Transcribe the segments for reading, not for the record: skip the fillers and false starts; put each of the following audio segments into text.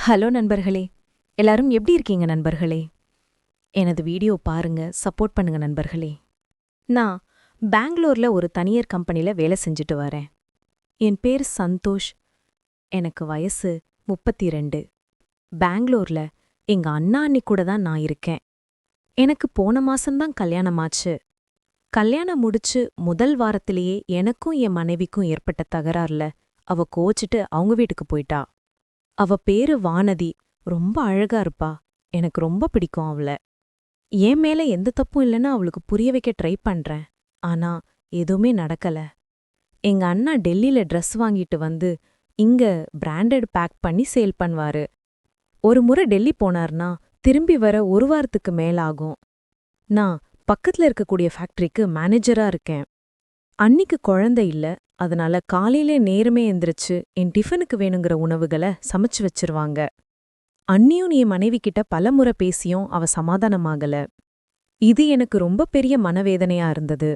Hello நண்பர்களே. எல்லாரும் எப்படி இருக்கீங்க நண்பர்களே? எனது வீடியோ பாருங்க, சப்போர்ட் பண்ணுங்க நண்பர்களே. நான் பெங்களூர்ல ஒரு தனியார் கம்பெனில வேலை செஞ்சுட்டு வரேன். என் பேர் சந்தோஷ். எனக்கு வயசு 32. பெங்களூர்ல எங்க அண்ணா அண்ணி கூட தான் நான் இருக்கேன். எனக்கு போன மாசம்தான் கல்யாணமாச்சு. கல்யாணம் முடிச்சு முதல் வாரத்திலேயே எனக்கும் என் மனைவிக்கும் ஏற்பட்ட தகராறுல அவ கோச்சிட்டு அவங்க வீட்டுக்கு போயிட்டா. அவ பேரு வானதி. ரொம்ப அழகா இருப்பா. எனக்கு ரொம்ப பிடிக்கும் அவள. என் மேல எந்த தப்பும் இல்லைன்னு அவளுக்கு புரிய வைக்க ட்ரை பண்றேன். ஆனா எதுவுமே நடக்கல. எங்க அண்ணா டெல்லியில ட்ரெஸ் வாங்கிட்டு வந்து இங்க பிராண்டட் பேக் பண்ணி சேல் பண்ணுவாரு. ஒரு முறை டெல்லி போனார்னா திரும்பி வர ஒரு வாரத்துக்கு மேல ஆகும். நான் பக்கத்துல இருக்கக்கூடிய ஃபேக்டரிக்கு மேனேஜரா இருக்கேன். அன்னிக்கு குழந்தை இல்ல. அதனால காலையிலே நேரமே எந்திரிச்சு என் டிஃபனுக்கு வேணுங்கிற உணவுகளை சமைச்சு வச்சிருவாங்க. அண்ணியும் என் மனைவி கிட்ட பலமுறை பேசியும் அவ சமாதானமாகல. இது எனக்கு ரொம்ப பெரிய மனவேதனையா இருந்தது.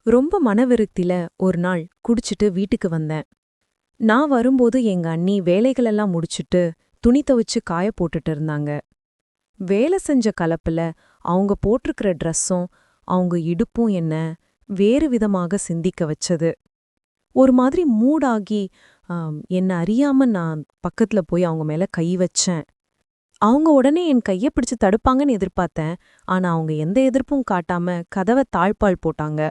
ரொம்ப மனவிருத்தில ஒரு நாள் குடிச்சிட்டு வீட்டுக்கு வந்தேன். நான் வரும்போது எங்க அண்ணி வேலைகளெல்லாம் முடிச்சிட்டு துணி துவைச்சு காய போட்டுட்டு இருந்தாங்க. வேலை செஞ்ச கலப்புல அவங்க போட்டிருக்கிற ட்ரெஸ்ஸும் அவங்க இடுப்பும் என்ன வேறு விதமாக சிந்திக்க வச்சது. ஒரு மாதிரி மூடாகி என்ன அறியாம நான் பக்கத்துல போய் அவங்க மேல கை வச்சேன். அவங்க உடனே என் கைய பிடிச்சு தடுப்பாங்கன்னு எதிர்பார்த்தேன். ஆனா அவங்க எந்த எதிர்ப்பும் காட்டாம கதவை தாழ்பால் போட்டாங்க.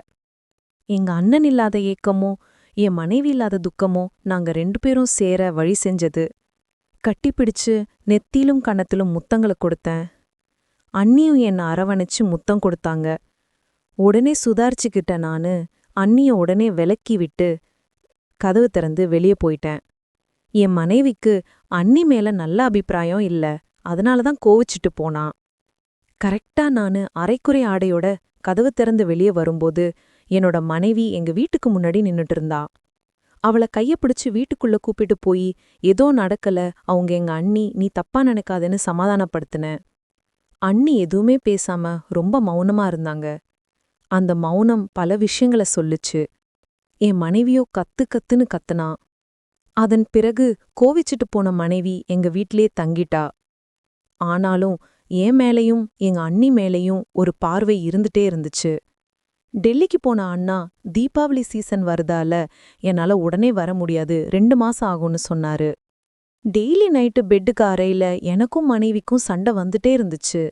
எங்க அண்ணன் இல்லாத ஏக்கமோ என் மனைவி இல்லாத துக்கமோ நாங்க 2 பேரும் சேர வழி செஞ்சது. கட்டிப்பிடிச்சு நெத்திலும் கன்னத்திலும் முத்தங்களை கொடுத்தேன். அண்ணியும் என்ன அரவணைச்சு முத்தம் கொடுத்தாங்க. உடனே சுதாரிச்சுக்கிட்ட நானு அண்ணிய உடனே விலக்கி விட்டு கதவு திறந்து வெளியே போயிட்டேன். என் மனைவிக்கு அண்ணி மேல நல்ல அபிப்பிராயம் இல்ல. அதனாலதான் கோவிச்சிட்டு போனான். கரெக்டா நானு அரைக்குறை ஆடையோட கதவு திறந்து வெளியே வரும்போது என்னோட மனைவி எங்க வீட்டுக்கு முன்னாடி நின்னுட்டு இருந்தா. அவளை கைய பிடிச்சு வீட்டுக்குள்ள கூப்பிட்டு போய் ஏதோ நடக்கல, அவங்க எங்க அண்ணி, நீ தப்பா நினைக்காதேன்னு சமாதானப்படுத்தின. அண்ணி எதுவுமே பேசாம ரொம்ப மௌனமா இருந்தாங்க. அந்த மௌனம் பல விஷயங்களை சொல்லுச்சு. என் மனைவியோ கத்து கத்துன்னு கத்துனா. அதன் பிறகு கோவிச்சிட்டு போன மனைவி எங்க வீட்டிலே தங்கிட்டா. ஆனாலும் என் மேலையும் எங்க அண்ணி மேலையும் ஒரு பார்வை இருந்துட்டே இருந்துச்சு. டெல்லிக்கு போன அண்ணா தீபாவளி சீசன் வருதால என்னால உடனே வர முடியாது, 2 மாசம் ஆகும்னு சொன்னாரு. டெய்லி நைட்டு பெட்டுக்கு அறையில எனக்கும் மனைவிக்கும் சண்டை வந்துட்டே இருந்துச்சு.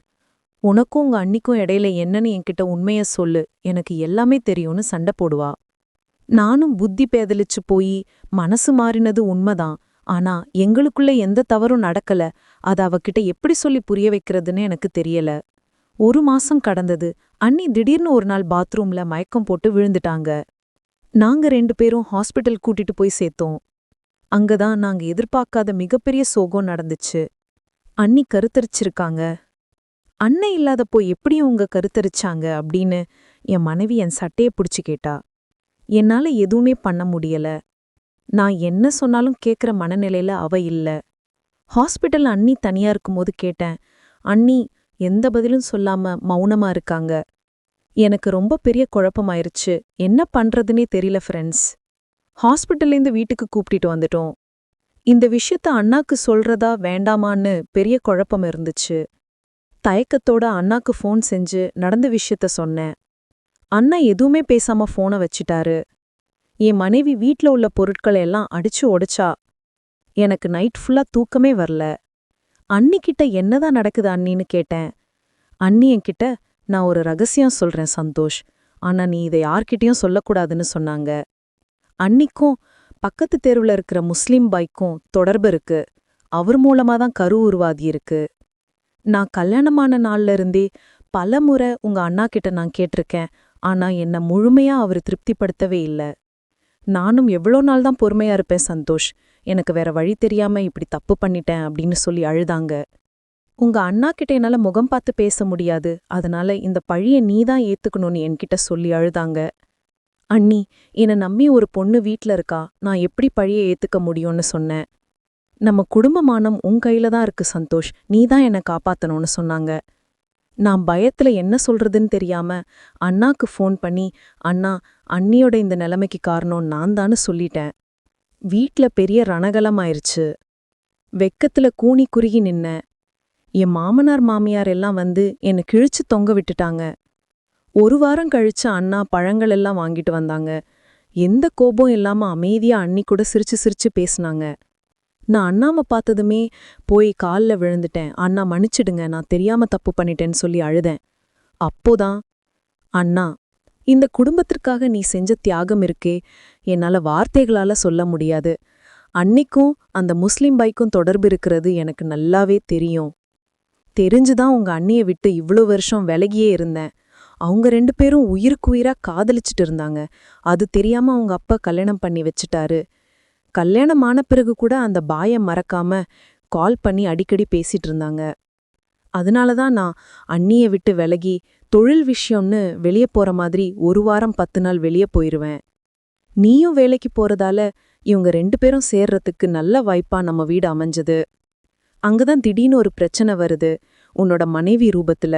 உனக்கும் உங்க அண்ணிக்கும் இடையில என்னன்னு என்கிட்ட உண்மைய சொல்லு, எனக்கு எல்லாமே தெரியும்னு சண்டை போடுவா. நானும் புத்தி பேதலிச்சு போய் மனசு மாறினது உண்மைதான். ஆனா எங்களுக்குள்ள எந்த தவறும் நடக்கல. அத அவகிட்ட எப்படி சொல்லி புரிய வைக்கிறதுன்னு எனக்கு தெரியல. 1 மாசம் கடந்தது. அண்ணி திடீர்னு ஒரு நாள் பாத்ரூம்ல மயக்கம் போட்டு விழுந்துட்டாங்க. நாங்க 2 பேரும் ஹாஸ்பிட்டல் கூட்டிட்டு போய் சேர்த்தோம். அங்கதான் நாங்க எதிர்பார்க்காத மிகப்பெரிய சோகம் நடந்துச்சு. அண்ணி கருத்தரிச்சிருக்காங்க. அண்ணன் இல்லாதப்போ எப்படி உங்க கருத்தரிச்சாங்க அப்படின்னு என் மனைவி என் சட்டைய பிடிச்சு கேட்டா. என்னால எதுவுமே பண்ண முடியல. நான் என்ன சொன்னாலும் கேக்குற மனநிலையில அவ இல்ல. ஹாஸ்பிட்டல் அண்ணி தனியா இருக்கும்போது கேட்டேன். அண்ணி எந்த பதிலும் சொல்லாம மௌனமா இருக்காங்க. எனக்கு ரொம்ப பெரிய குழப்பமாயிருச்சு. என்ன பண்றதுனே தெரியல ஃப்ரெண்ட்ஸ். ஹாஸ்பிட்டல்லேருந்து வீட்டுக்கு கூப்பிட்டுட்டு வந்துட்டோம். இந்த விஷயத்த அண்ணாக்கு சொல்றதா வேண்டாமான்னு பெரிய குழப்பம் இருந்துச்சு. தயக்கத்தோட அண்ணாக்கு ஃபோன் செஞ்சு நடந்த விஷயத்த சொன்னேன். அண்ணா எதுவுமே பேசாம ஃபோனை வச்சிட்டாரு. என் மனைவி வீட்ல உள்ள பொருட்களை எல்லாம் அடிச்சு உடைச்சா. எனக்கு நைட் ஃபுல்லா தூக்கமே வரல. அண்ணிக்கிட்ட என்னதான் நடக்குது அண்ணின்னு கேட்டேன். அண்ணி என்கிட்ட, நான் ஒரு ரகசியம் சொல்றேன் சந்தோஷ், ஆனா நீ இதை யார்கிட்டயும் சொல்லக்கூடாதுன்னு சொன்னாங்க. அன்னிக்கும் பக்கத்து தெருவுல இருக்கிற முஸ்லீம் பாய்க்கும் தொடர்பு இருக்கு. அவர் மூலமா தான் கரு உருவாதி இருக்கு. நான் கல்யாணமான நாள்ல இருந்தே பல முறை உங்க அண்ணா கிட்ட நான் கேட்டிருக்கேன். ஆனா என்ன முழுமையா அவர் திருப்திப்படுத்தவே இல்ல. நானும் எவ்வளோ நாள் தான் பொறுமையா இருப்பேன் சந்தோஷ், எனக்கு வேற வழி தெரியாம இப்படி தப்பு பண்ணிட்டேன் அப்படின்னு சொல்லி அழுதாங்க. உங்க அண்ணா கிட்ட என்னால முகம் பார்த்து பேச முடியாது, அதனால இந்த பழிய நீதான் ஏத்துக்கணும்னு என்கிட்ட சொல்லி அழுதாங்க. அண்ணி, என்னை நம்பி ஒரு பொண்ணு வீட்ல இருக்கா, நான் எப்படி பழிய ஏத்துக்க முடியும்னு சொன்னேன். நம்ம குடும்பமானம் உன் கையில தான் இருக்கு சந்தோஷ், நீதான் என்னை காப்பாத்தணும்னு சொன்னாங்க. நான் பயத்துல என்ன சொல்றதுன்னு தெரியாம அண்ணாக்கு ஃபோன் பண்ணி, அண்ணா, அண்ணியோட இந்த நிலைமைக்கு காரணம் நான் தான்னு சொல்லிட்டேன். வீட்ல பெரிய ரணகலம் ஆயிருச்சு. வெக்கத்துல கூனி குறுகி நின்னேன். என் மாமனார் மாமியார் எல்லாம் வந்து என்னை கிழிச்சு தொங்க விட்டுட்டாங்க. ஒரு வாரம் கழிச்சு அண்ணா பழங்கள் எல்லாம் வாங்கிட்டு வந்தாங்க. எந்த கோபம் இல்லாம அமைதியா அண்ணி கூட சிரிச்சு சிரிச்சு பேசுனாங்க. நான் அண்ணாம பார்த்ததுமே போய் கால்ல விழுந்துட்டேன். அண்ணா மன்னிச்சிடுங்க, நான் தெரியாம தப்பு பண்ணிட்டேன்னு சொல்லி அழுதேன். அப்போதான், அண்ணா, இந்த குடும்பத்திற்காக நீ செஞ்ச தியாகம் இருக்கே, என்னால வார்த்தைகளால சொல்ல முடியாது. அன்னிக்கும் அந்த முஸ்லிம் பைக்கும் தொடர்பு இருக்கிறது எனக்கு நல்லாவே தெரியும். தெரிஞ்சுதான் உங்க அண்ணிய விட்டு இவ்ளோ வருஷம் விலகியே இருந்தேன். அவங்க 2 பேரும் உயிருக்குயிரா காதலிச்சிட்டு இருந்தாங்க. அது தெரியாம அவங்க அப்பா கல்யாணம் பண்ணி வச்சுட்டாரு. கல்யாணம் ஆன பிறகு கூட அந்த பாயம் மறக்காம கால் பண்ணி அடிக்கடி பேசிட்டு இருந்தாங்க. அதனாலதான் நான் அண்ணிய விட்டு விலகி தொழில் விஷயம்னு வெளிய போற மாதிரி 1 வாரம் 10 நாள் வெளிய போயிருவேன். நீயும் வேலைக்கு போறதால இவங்க 2 பேரும் சேர்றதுக்கு நல்ல வாய்ப்பா நம்ம வீடு அமைஞ்சது. அங்கதான் திடீர்னு ஒரு பிரச்சனை வருது, உன்னோட மனைவி ரூபத்துல.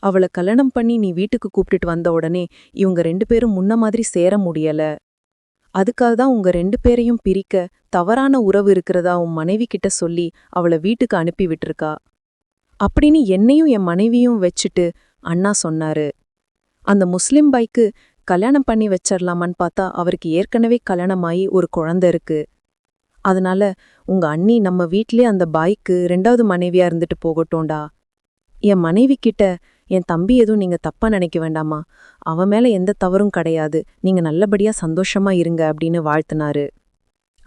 அவளை கல்யாணம் பண்ணி நீ வீட்டுக்கு கூப்பிட்டுட்டு வந்த உடனே இவங்க 2 பேரும் முன்ன மாதிரி சேர முடியல. அதுக்காக தான் உங்க 2 பேரையும் பிரிக்க தவறான உறவு இருக்கிறதா உன் மனைவி கிட்ட சொல்லி அவளை வீட்டுக்கு அனுப்பி விட்டுருக்கா அப்படின்னு என்னையும் என் மனைவியும் வச்சுட்டு அண்ணா சொன்னாரு. அந்த முஸ்லிம் பைக்கு கல்யாணம் பண்ணி வச்சிடலாமான்னு பார்த்தா அவருக்கு ஏற்கனவே கல்யாணமாயி ஒரு குழந்தை இருக்கு. அதனால உங்க அண்ணி நம்ம வீட்லயே அந்த பாய்க்கு 2வது மனைவியா இருந்துட்டு போகட்டோண்டா. என் மனைவி கிட்ட, என் தம்பி எதுவும் நீங்க தப்பா நினைக்க வேண்டாமா, அவன் மேல எந்த தவறும் கிடையாது, நீங்க நல்லபடியா சந்தோஷமா இருங்க அப்படின்னு வாழ்த்தினாரு.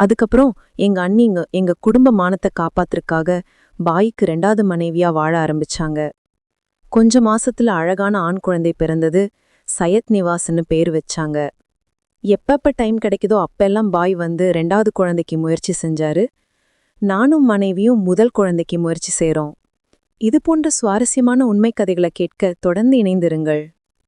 அதுக்கப்புறம் எங்க அண்ணி எங்க குடும்ப மானத்தை காப்பாத்துறதுக்காக பாய்க்கு 2வது மனைவியா வாழ ஆரம்பிச்சாங்க. கொஞ்ச மாசத்துல அழகான ஆண் குழந்தை பிறந்தது. சையத் நிவாஸ்னு பேரு வச்சாங்க. எப்பப்ப டைம் கிடைக்குதோ அப்பெல்லாம் பாய் வந்து 2வது குழந்தைக்கு முயற்சி செஞ்சாரு. நானும் மனைவியும் முதல் குழந்தைக்கு முயற்சி செய்றோம். இது போன்ற சுவாரஸ்யமான உண்மை கதைகளை கேட்க தொடர்ந்து இணைந்திருங்கள்.